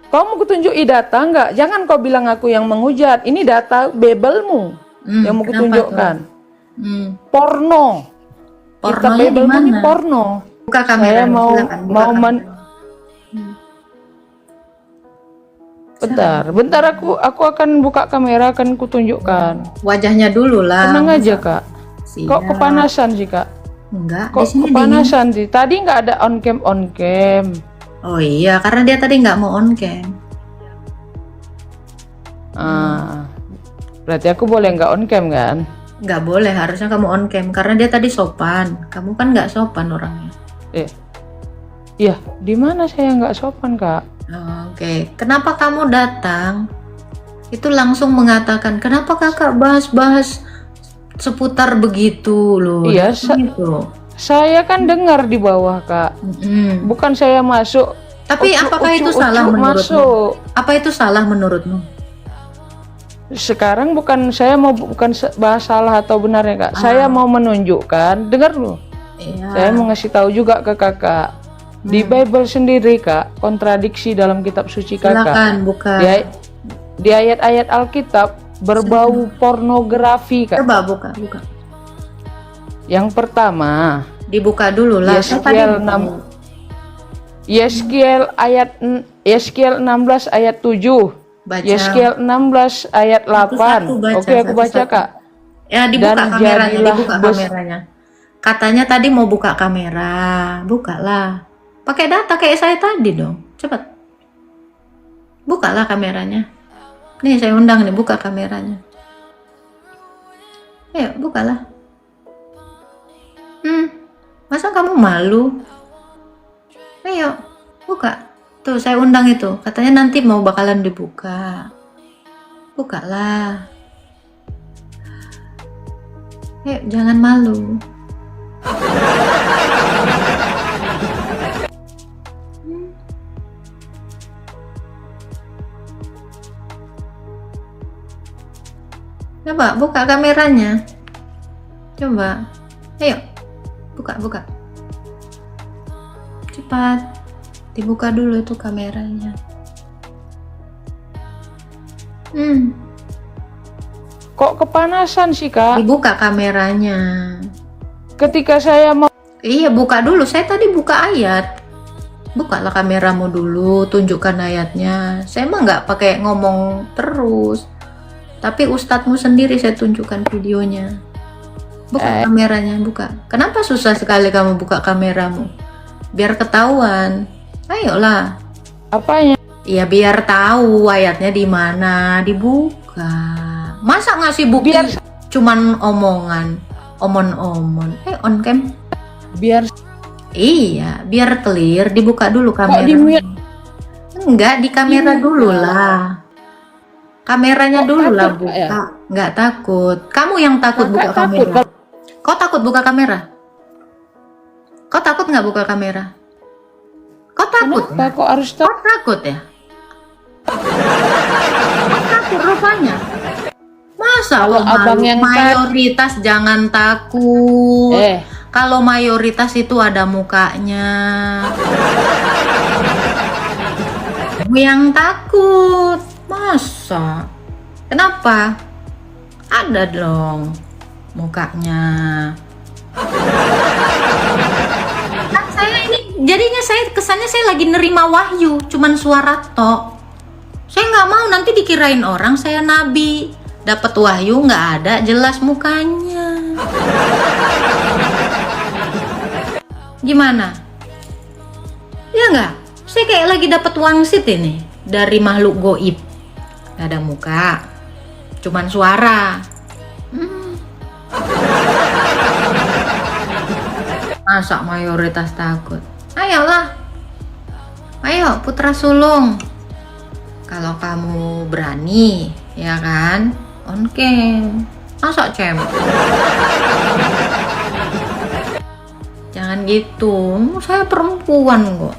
Kau mau kutunjuki data nggak? Jangan kau bilang aku yang menghujat. Ini data bebelmu yang mau Kenapa tuh? kutunjukkan. Pornonya Porno. Kitab di bebelmu ini mana? porno. Buka Saya kameranya, mau silakan buka mau men kameranya. Silakan. bentar aku akan buka kamera, akan kutunjukkan. Wajahnya dulu lah. Tenang aja Masa- kak. Kok Siap. kepanasan sih kak? Enggak, di Kok sini dingin. kepanasan sih? Tadi nggak ada on cam. Oh iya, karena dia tadi nggak mau on cam. Berarti aku boleh nggak on cam kan? Nggak boleh, harusnya kamu on cam karena dia tadi sopan. Kamu kan nggak sopan orangnya. Iya, di mana saya nggak sopan kak? Oke, kenapa kamu datang? Itu langsung mengatakan, kenapa kakak bahas-bahas seputar begitu loh? Iya, Gitu. saya kan dengar di bawah kak. Bukan saya masuk. Tapi apakah itu salah menurutmu? Masuk. Apa itu salah menurutmu? Sekarang bukan bahas salah atau benar ya kak. Saya mau menunjukkan, dengar loh. Iya. Saya mau ngasih tahu juga ke kakak. Di Bible sendiri kak, kontradiksi dalam kitab suci kakak. Silakan buka. Di ayat-ayat Alkitab berbau pornografi kak. Coba buka. Yang pertama, Dibuka dulu lah. Yeskiel 16 ayat 7. Baca. Yeskiel 16 ayat 8. Oke, aku baca kak. Ya, dibuka Dan kameranya, jadilah kameranya. Katanya tadi mau buka kamera. Bukalah. Pakai data kayak saya tadi dong. Cepat. Bukalah kameranya. Nih, saya undang nih, buka kameranya. Ayo, bukalah. Masa kamu malu? Ayo, buka. Tuh, saya undang itu. Katanya nanti mau bakalan dibuka. Bukalah. Ayo, jangan malu. Coba buka kameranya. Coba. Ayo. Buka. Cepat. Dibuka dulu itu kameranya. Kok kepanasan sih kak? Dibuka kameranya. Ketika saya mau Iya, buka dulu. Saya tadi buka ayat. Bukalah kameramu dulu, tunjukkan ayatnya. Saya mah nggak pakai ngomong terus. Tapi ustadzmu sendiri saya tunjukkan videonya. Buka kameranya, buka. Kenapa susah sekali kamu buka kameramu? Biar ketahuan. Ayolah. apanya? Ya biar tahu ayatnya di mana, dibuka. Masa ngasih bukti cuman omongan, omon-omon. On cam. Iya, biar clear, dibuka dulu kamera. Enggak, di kamera dulu lah. Kameranya dulu lah buka. Enggak takut. Kamu yang takut buka kamera. Kau takut buka kamera? Kau takut nggak buka kamera? Kau takut? Kok harus Kau takut ya? Kau takut rupanya. Masa Kalau abang yang mayoritas jangan takut. Kalau mayoritas itu ada mukanya. Yang takut. Masa? Kenapa? Ada dong mukanya. Kan saya ini jadinya kesannya saya lagi nerima wahyu, cuman suara tok. Saya nggak mau nanti dikirain orang saya nabi. Dapat wahyu nggak ada jelas mukanya. Gimana? Ya nggak? Saya kayak lagi dapat wangsit ini dari makhluk goib. Gak ada muka, cuman suara. Masa mayoritas takut? Ayolah, ayo putra sulung. Kalau kamu berani, ya kan? On cam. Masa cem? Jangan gitu, saya perempuan kok.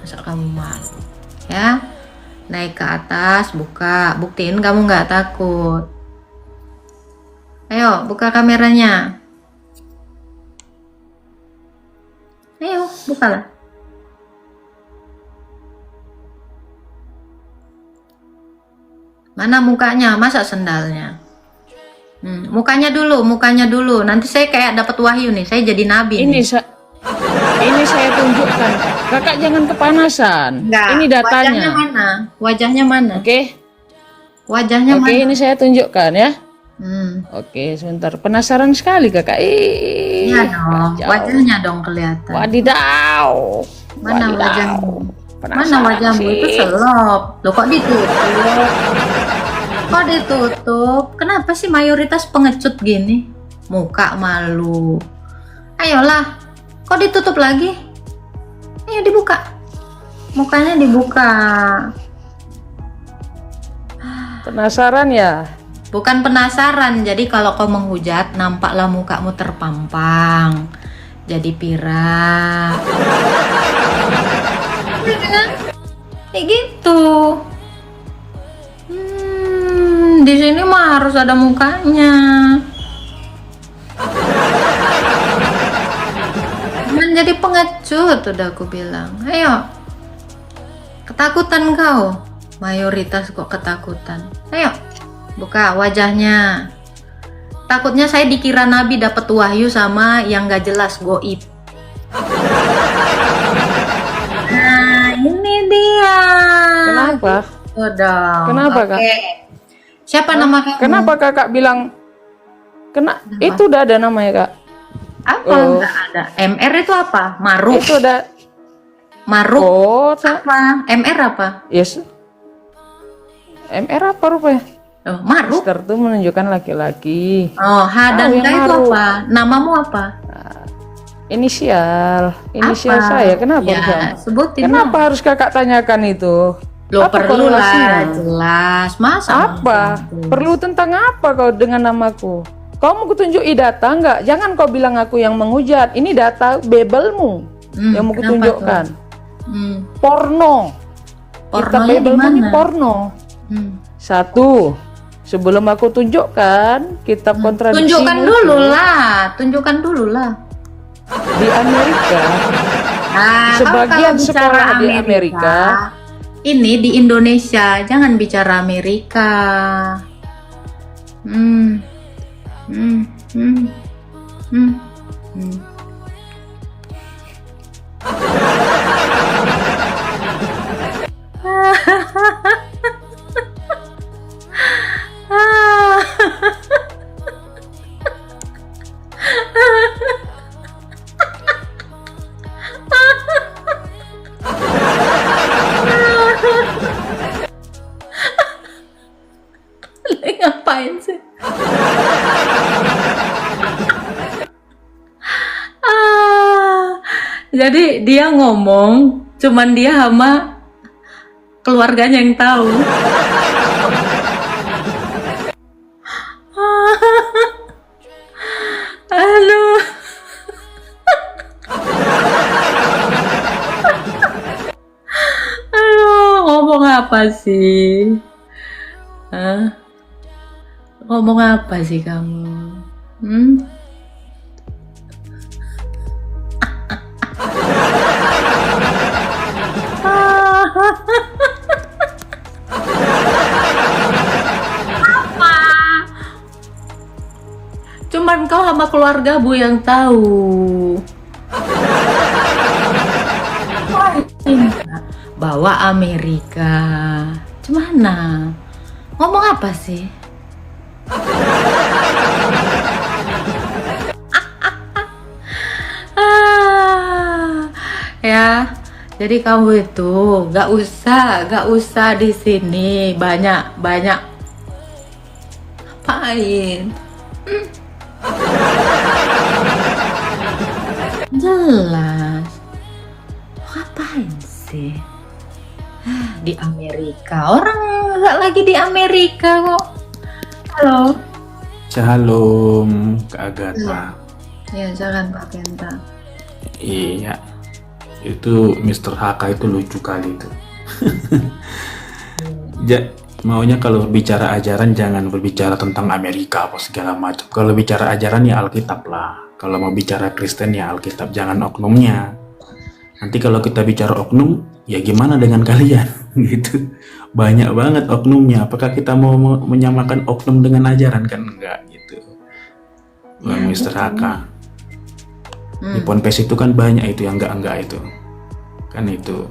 Masa kamu malu? Ya, naik ke atas, buka, buktiin kamu nggak takut. Ayo, buka kameranya. Ayo, bukalah. Mana mukanya? Masa sendalnya? Mukanya dulu. Nanti saya kayak dapat wahyu nih. Saya jadi nabi Ini nih. ini saya tunjukkan. Kakak jangan kepanasan. Enggak. Ini datanya. Wajahnya mana? Oke. Wajahnya Oke, mana? ini saya tunjukkan ya. Hmm. Oke, sebentar. Penasaran sekali kakak. Iya dong. jauh. Wajahnya dong kelihatan. Wadidaw. Mana Wadidaw. wajahmu? Mana Penasaran wajahmu? sih. Itu selop. Loh kok ditutup? Kok ditutup? Kenapa sih mayoritas pengecut gini? Muka malu. Ayolah. Kok ditutup lagi? Ayo dibuka. Mukanya dibuka. Penasaran ya? Bukan penasaran. Jadi kalau kau menghujat, nampaklah mukamu terpampang. Jadi pirang. Kayak gitu. Di sini mah harus ada mukanya. Jangan jadi pengecut, udah aku bilang. Ayo. Ketakutan kau. Mayoritas kok ketakutan. Ayo. Buka wajahnya. Takutnya saya dikira nabi dapat wahyu sama yang gak jelas goib. Nah, ini dia. Kenapa? Udah. Kenapa, Kak? Oke. Siapa nama kamu? Kenapa kakak bilang itu udah ada namanya kak? Apa? Oh. Enggak ada. MR itu apa? Maruf. Itu udah. Maruf. Oh, Apa? MR apa? yes. MR apa rupanya? Oh, Maruf. Mister tuh menunjukkan laki-laki. Oh, H dan yang K itu Maruf. apa? Namamu apa? Inisial Apa? saya. Kenapa? Ya, Kak? sebutin. Kenapa harus kakak tanyakan itu? Lo Apa perlu lah, korelasinya? jelas. Masa? Apa? mampu? Perlu tentang apa kau dengan namaku? Kau mau kutunjuki data enggak? Jangan kau bilang aku yang menghujat. Ini data bebelmu yang mau Kenapa kutunjukkan. tuh? Porno. Kitab Pornonya di bebelmu ini mana? porno. Satu. Sebelum aku tunjukkan kitab kontradiksi. Tunjukkan dulu lah. Di Amerika. Nah, Sebagian kalau bicara sekolah di Amerika. Ini di Indonesia, jangan bicara Amerika. Ngapain sih? Jadi dia ngomong, cuman dia sama keluarganya yang tahu. Aduh. Aduh, ngomong apa sih? Hah? Ngomong apa sih kamu? Apa? Cuman kau sama keluarga Bu yang tahu. Bawa Amerika. Gimana? Ngomong apa sih? Ya, jadi kamu itu gak usah di sini banyak ngapain? Jelas, ngapain sih? Di Amerika, orang nggak lagi di Amerika kok. Halo. Shalom, Kak Agatha. Ya, jangan Pak Penta. Iya, itu Mr. HK itu lucu kali itu. Maunya kalau bicara ajaran jangan berbicara tentang Amerika apa segala macam. Kalau bicara ajaran ya Alkitab lah. Kalau mau bicara Kristen ya Alkitab, jangan oknumnya. Nanti kalau kita bicara oknum, ya gimana dengan kalian? gitu. Banyak banget oknumnya. Apakah kita mau menyamakan oknum dengan ajaran? Kan enggak gitu. Bang Mister Haka. Di Ponpes itu kan banyak itu yang enggak itu. Kan itu.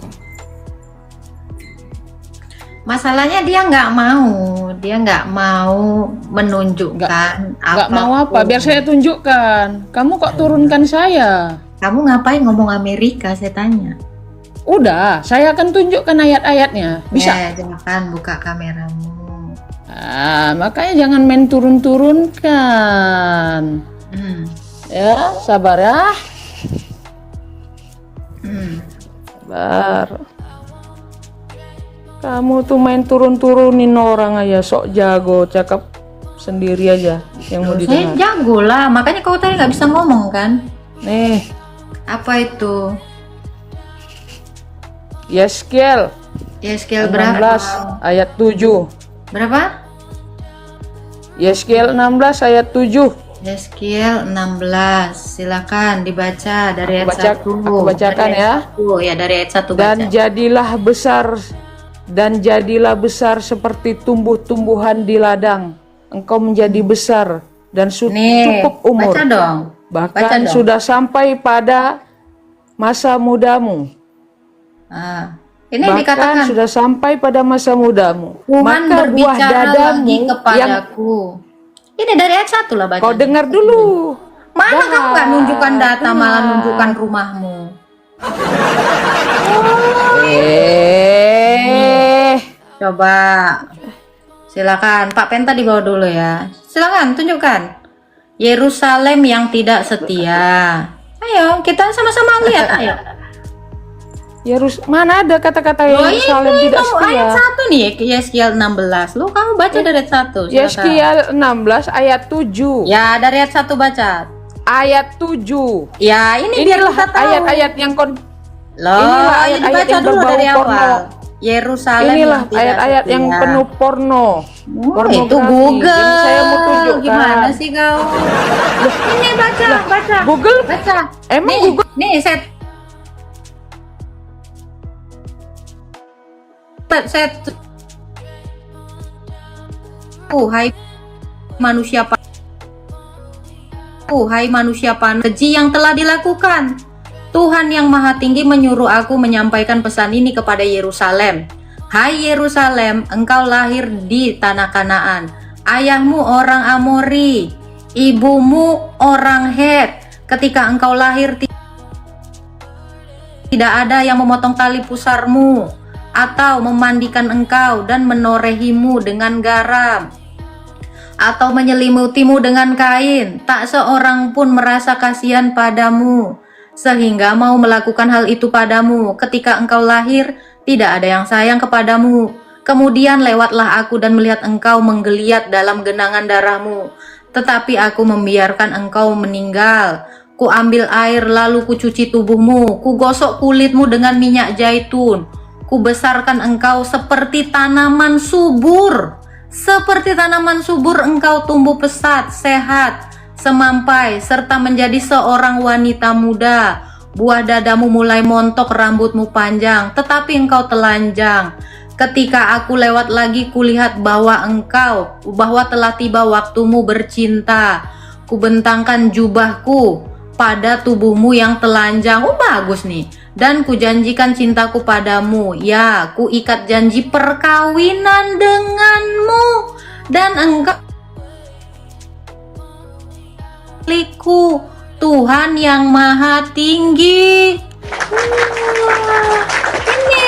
Masalahnya dia nggak mau menunjukkan Nggak mau apa? Biar saya tunjukkan. Kamu kok turunkan saya? Kamu ngapain ngomong Amerika, saya tanya. Udah, saya akan tunjukkan ayat-ayatnya. Bisa? Ya, silakan buka kameramu. Makanya jangan main turun-turunkan. Ya, sabar ya. Sabar. Kamu tuh main turun-turunin orang aja, sok jago, cakap sendiri aja yang mau Saya didengar. jago lah, makanya kau tadi nggak bisa ngomong kan? Nih, Apa itu? Yeskiel Yeskiel 16 berapa? ayat 7. Berapa? Yeskiel 16 ayat 7. Yeskiel 16. Silakan dibaca dari ayat 1. Aku bacakan ya. Ya, dari ayat 1 baca. Dan jadilah besar seperti tumbuh-tumbuhan di ladang. Engkau menjadi besar dan cukup umur. Baca dong. Baca Bahkan dong. sudah sampai pada masa mudamu. Ini Bahkan dikatakan sudah sampai pada masa mudamu. Tuhan Maka buah berbicara dadamu lagi yang kepadaku. Ini dari ayat 1 lah baca. kau dengar dulu. Mana kamu nggak nunjukkan data, malah nunjukkan rumahmu. Coba. Silakan, Pak Penta di bawah dulu ya. Silakan tunjukkan. Yerusalem yang tidak setia. Ayo, kita sama-sama lihat, ayo. Mana ada kata-kata Yerusalem ini tidak kamu setia? ayat 1 nih, Yeskiel 16. Lu kamu baca dari ayat 1. Silakan. Yeskiel 16 ayat 7. Ya, dari ayat 1 baca. Ayat 7. Ya, ini biar Inilah kita tahu. ayat-ayat yang Loh, inilah ini ayat-ayat dibaca yang dulu berbau dari porno. awal. Yerusalem Inilah yang tidak ayat-ayat yang setia. penuh porno. Itu Pornografi. Google. Jadi saya mau tunjukkan. Gimana sih kau? Ini baca. Google? Baca. Emang nih, Google? Nih, set. Hai manusia panas, keji yang telah dilakukan. Tuhan yang Maha Tinggi menyuruh aku menyampaikan pesan ini kepada Yerusalem. Hai Yerusalem, engkau lahir di tanah Kanaan. Ayahmu orang Amori, ibumu orang Het. Ketika engkau lahir, tidak ada yang memotong tali pusarmu atau memandikan engkau dan menorehimu dengan garam atau menyelimutimu dengan kain. Tak seorang pun merasa kasihan padamu sehingga mau melakukan hal itu padamu. Ketika engkau lahir, tidak ada yang sayang kepadamu. Kemudian lewatlah aku dan melihat engkau menggeliat dalam genangan darahmu. Tetapi aku membiarkan engkau meninggal. Ku ambil air lalu ku cuci tubuhmu. Ku gosok kulitmu dengan minyak zaitun. Ku besarkan engkau seperti tanaman subur. Seperti tanaman subur engkau tumbuh pesat, sehat, semampai, serta menjadi seorang wanita muda. Buah dadamu mulai montok, rambutmu panjang, tetapi engkau telanjang. Ketika aku lewat lagi, kulihat bahwa telah tiba waktumu bercinta. Kubentangkan jubahku pada tubuhmu yang telanjang. Oh, bagus nih. Dan kujanjikan cintaku padamu. Ya, ku ikat janji perkawinan denganmu. Dan engkau milikku, Tuhan yang Maha Tinggi. Ini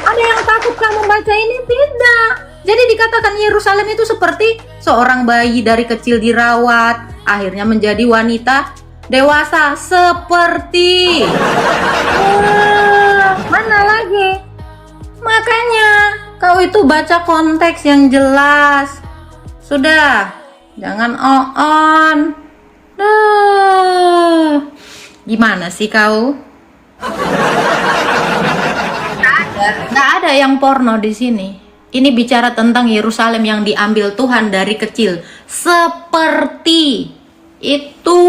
ada yang takut kamu baca ini? Tidak. Jadi dikatakan Yerusalem itu seperti seorang bayi dari kecil dirawat, akhirnya menjadi wanita dewasa seperti. Mana lagi? Makanya kau itu baca konteks yang jelas. Sudah, jangan on. Gimana sih kau? Nggak ada yang porno di sini. Ini bicara tentang Yerusalem yang diambil Tuhan dari kecil. Seperti itu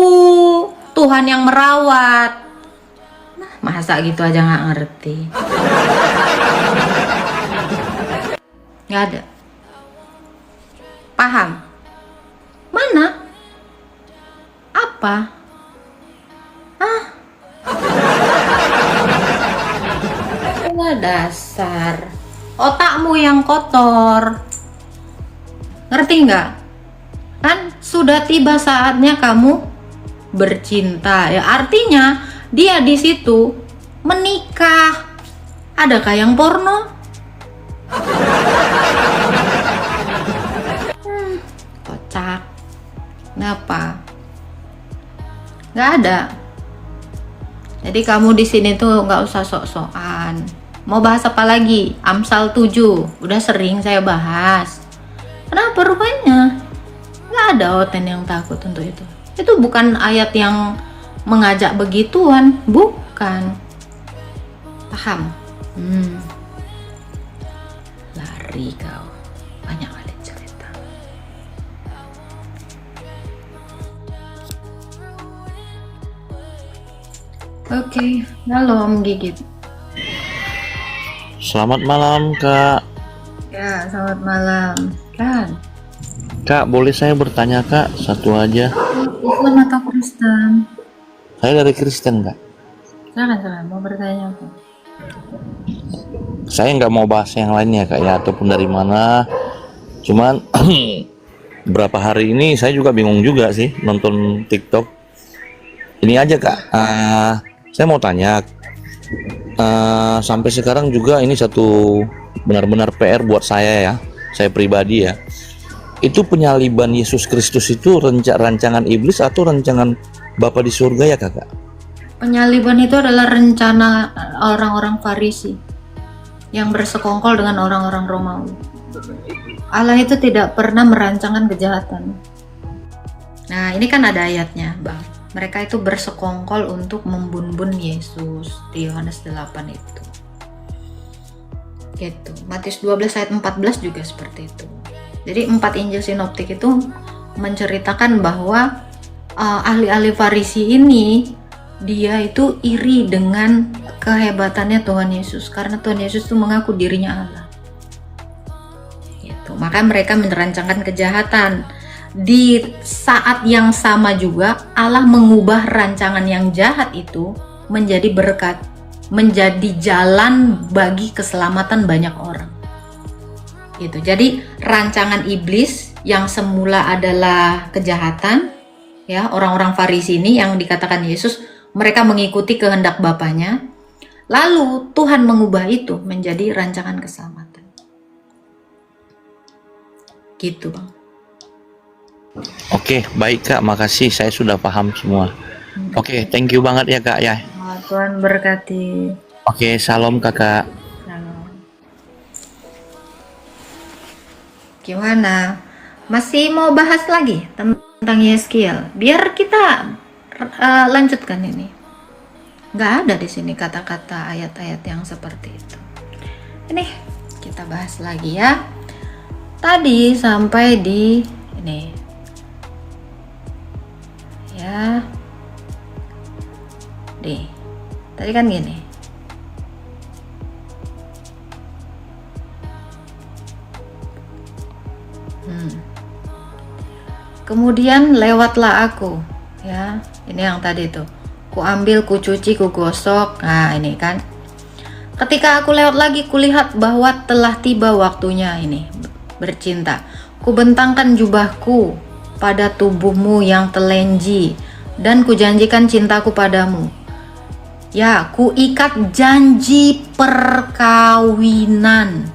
Tuhan yang merawat. Nah, masa gitu aja nggak ngerti. Nggak ada. Paham? Mana? Apa? Hah? Wah, dasar. Otakmu yang kotor. Ngerti nggak? Kan sudah tiba saatnya kamu bercinta. Ya artinya dia di situ menikah. Adakah yang porno? Kocak. Kenapa? Nggak ada. Jadi kamu di sini tuh nggak usah sok-sokan. Mau bahas apa lagi? Amsal 7. Udah sering saya bahas. Kenapa rupanya? Nggak ada Oten yang takut untuk itu. Itu bukan ayat yang mengajak begituan. Bukan. Paham? Lari kau. Banyak kali cerita. Oke, halo Om Gigit. Selamat malam, Kak. Ya, selamat malam. Kan? Kak, boleh saya bertanya, Kak? Satu aja. Islam atau Kristen? Saya dari Kristen, Kak. Silakan, mau bertanya apa? Saya nggak mau bahas yang lainnya, Kak, ya, ataupun dari mana. Cuman berapa hari ini saya juga bingung juga sih nonton TikTok. Ini aja, Kak. Saya mau tanya. Sampai sekarang juga ini satu benar-benar PR buat saya ya. Saya pribadi ya. Itu penyaliban Yesus Kristus itu rancangan iblis atau rancangan Bapa di surga ya, Kakak? Penyaliban itu adalah rencana orang-orang Farisi yang bersekongkol dengan orang-orang Romawi. Allah itu tidak pernah merancangkan kejahatan. Nah, ini kan ada ayatnya, Bang. Mereka itu bersekongkol untuk membun-bun Yesus di Yohanes 8 itu. Gitu. Matius 12 ayat 14 juga seperti itu. Jadi 4 Injil sinoptik itu menceritakan bahwa ahli-ahli Farisi ini dia itu iri dengan kehebatannya Tuhan Yesus karena Tuhan Yesus itu mengaku dirinya Allah. Gitu. Maka mereka merancangkan kejahatan. Di saat yang sama juga Allah mengubah rancangan yang jahat itu menjadi berkat, menjadi jalan bagi keselamatan banyak orang. Gitu. Jadi rancangan iblis yang semula adalah kejahatan, ya, orang-orang Farisi ini yang dikatakan Yesus, mereka mengikuti kehendak Bapaknya. Lalu Tuhan mengubah itu menjadi rancangan keselamatan. Gitu, Bang. Oke, baik, Kak. Makasih, saya sudah paham semua. Oke, thank you banget ya, Kak ya. Tuhan berkati. Oke, salam, Kakak. Gimana? Masih mau bahas lagi tentang Yeskiel? Biar kita lanjutkan ini. Nggak ada di sini kata-kata ayat-ayat yang seperti itu. Ini kita bahas lagi ya. Tadi sampai di ini. Ya. Tadi kan gini. Kemudian lewatlah aku, ya. Ini yang tadi tuh. Ku ambil, ku cuci, ku gosok. Nah, ini kan. Ketika aku lewat lagi, kulihat bahwa telah tiba waktunya ini bercinta. Ku bentangkan jubahku pada tubuhmu yang telenji dan kujanjikan cintaku padamu. Ya, ku ikat janji perkawinan.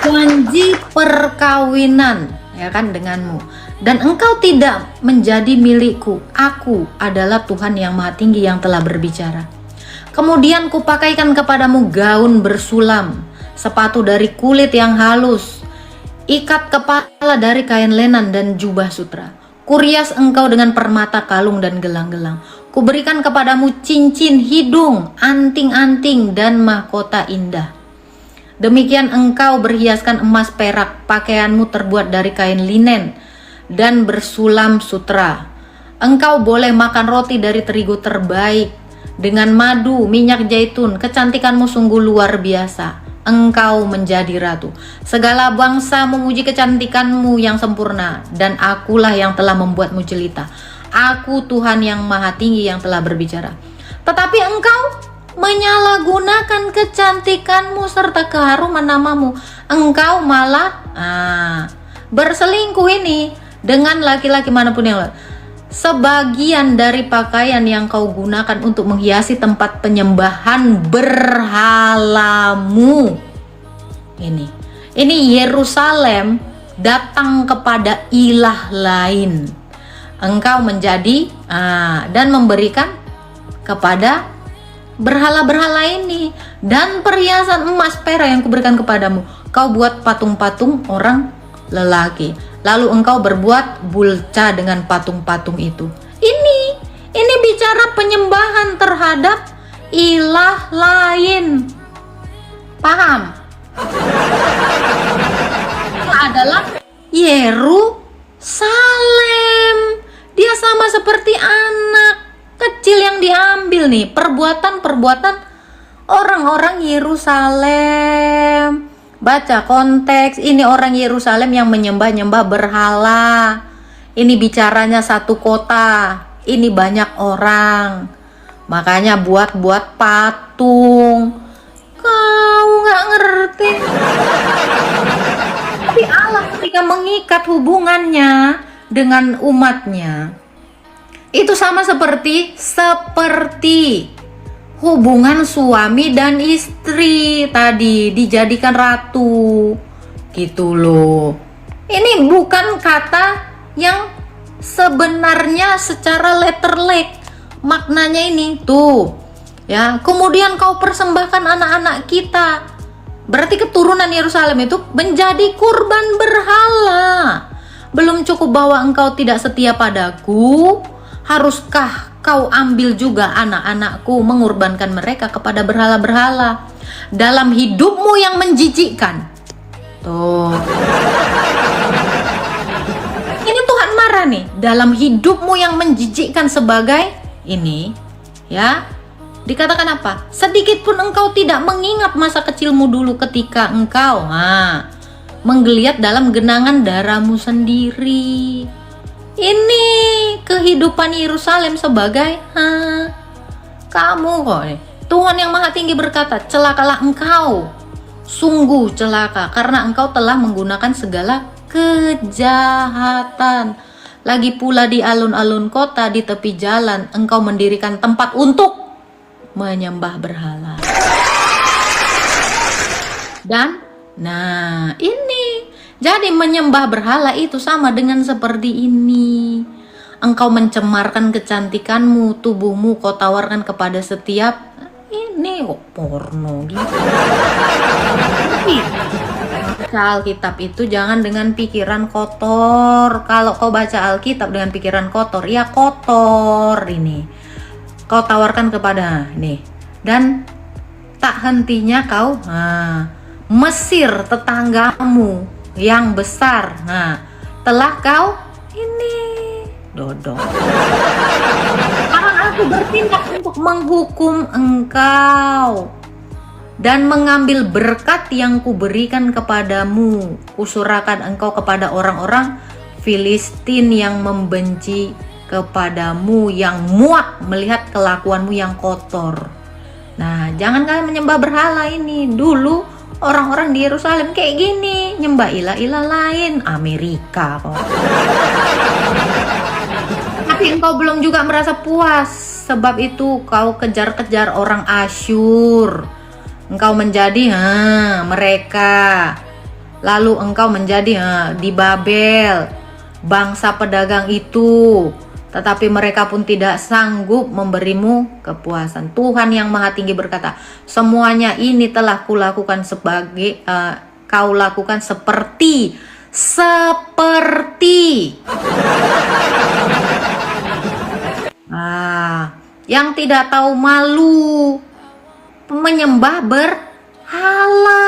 Janji perkawinan, ya kan, denganmu. Dan engkau tidak menjadi milikku. Aku adalah Tuhan yang Maha Tinggi yang telah berbicara. Kemudian kupakaikan kepadamu gaun bersulam, sepatu dari kulit yang halus, ikat kepala dari kain lenan dan jubah sutra. Kurias engkau dengan permata kalung dan gelang-gelang. Kuberikan kepadamu cincin hidung, anting-anting dan mahkota indah. Demikian engkau berhiaskan emas perak, pakaianmu terbuat dari kain linen dan bersulam sutra. Engkau boleh makan roti dari terigu terbaik dengan madu, minyak zaitun. Kecantikanmu sungguh luar biasa. Engkau menjadi ratu. Segala bangsa memuji kecantikanmu yang sempurna, dan akulah yang telah membuatmu jelita. Aku Tuhan yang maha tinggi yang telah berbicara. Tetapi engkau menyalahgunakan kecantikanmu serta keharuman namamu. Engkau malah berselingkuh ini dengan laki-laki manapun yang lain. Sebagian dari pakaian yang kau gunakan untuk menghiasi tempat penyembahan berhalamu. Ini Yerusalem datang kepada ilah lain. Engkau menjadi dan memberikan kepada berhala-berhala ini, dan perhiasan emas perak yang kuberikan kepadamu. Kau buat patung-patung orang lelaki, lalu engkau berbuat bulca dengan patung-patung itu. Ini bicara penyembahan terhadap ilah lain. Paham? Itu adalah Yerusalem. Dia sama seperti anak kecil yang diambil nih, perbuatan-perbuatan orang-orang Yerusalem. Baca konteks, ini orang Yerusalem yang menyembah-nyembah berhala. Ini bicaranya satu kota, ini banyak orang. Makanya buat-buat patung. Kau nggak ngerti. Tapi Allah ketika mengikat hubungannya dengan umatnya, itu sama seperti hubungan suami dan istri tadi dijadikan ratu gitu loh. Ini bukan kata yang sebenarnya secara letterlek maknanya ini tuh ya. Kemudian kau persembahkan anak-anak kita, berarti keturunan Yerusalem itu menjadi kurban berhala. Belum cukup bahwa engkau tidak setia padaku, haruskah kau ambil juga anak-anakku, mengorbankan mereka kepada berhala-berhala dalam hidupmu yang menjijikkan. Tuh. Ini Tuhan marah nih, dalam hidupmu yang menjijikkan sebagai ini, ya. Dikatakan apa? Sedikit pun engkau tidak mengingat masa kecilmu dulu ketika engkau menggeliat dalam genangan darahmu sendiri. Ini kehidupan Yerusalem sebagai kamu kok nih. Tuhan yang Maha Tinggi berkata, celakalah engkau, sungguh celaka, karena engkau telah menggunakan segala kejahatan. Lagi pula di alun-alun kota, di tepi jalan, engkau mendirikan tempat untuk menyembah berhala. Dan ini jadi menyembah berhala itu sama dengan seperti ini. Engkau mencemarkan kecantikanmu, tubuhmu kau tawarkan kepada setiap ini kok porno gitu. Baca Alkitab itu jangan dengan pikiran kotor. Kalau kau baca Alkitab dengan pikiran kotor, ya kotor ini. Kau tawarkan kepada nih, dan tak hentinya kau Mesir tetanggamu yang besar, telah kau ini dodong. Sekarang aku bertindak untuk menghukum engkau dan mengambil berkat yang kuberikan kepadamu. Kusurahkan engkau kepada orang-orang Filistin yang membenci kepadamu, yang muak melihat kelakuanmu yang kotor. Nah, jangan kalian menyembah berhala ini. Dulu orang-orang di Yerusalem kayak gini, nyembah ilah-ilah lain. Amerika kok. Tapi engkau belum juga merasa puas. Sebab itu kau kejar-kejar orang Asyur. Engkau menjadi mereka. Lalu engkau menjadi di Babel, bangsa pedagang itu. Tetapi mereka pun tidak sanggup memberimu kepuasan. Tuhan yang Maha Tinggi berkata, semuanya ini telah kulakukan sebagai kau lakukan seperti yang tidak tahu malu, menyembah berhala.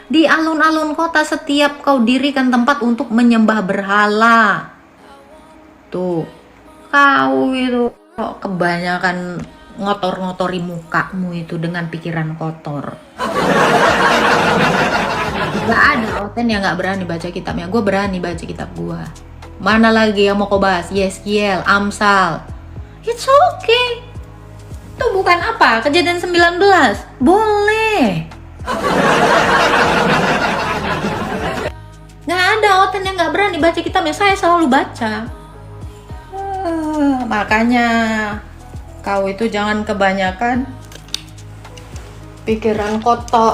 Di alun-alun kota setiap kau dirikan tempat untuk menyembah berhala. Tuh, kau itu kok kebanyakan ngotor-ngotori mukamu itu dengan pikiran kotor. Gak ada Oten yang gak berani baca kitabnya. Gue berani baca kitab gue. Mana lagi yang mau kau bahas? Yeskiel, Amsal. It's okay. Itu bukan apa? Kejadian 19. Boleh. Gak ada Oten yang gak berani baca kitabnya. Saya selalu baca. Makanya kau itu jangan kebanyakan pikiran kotor.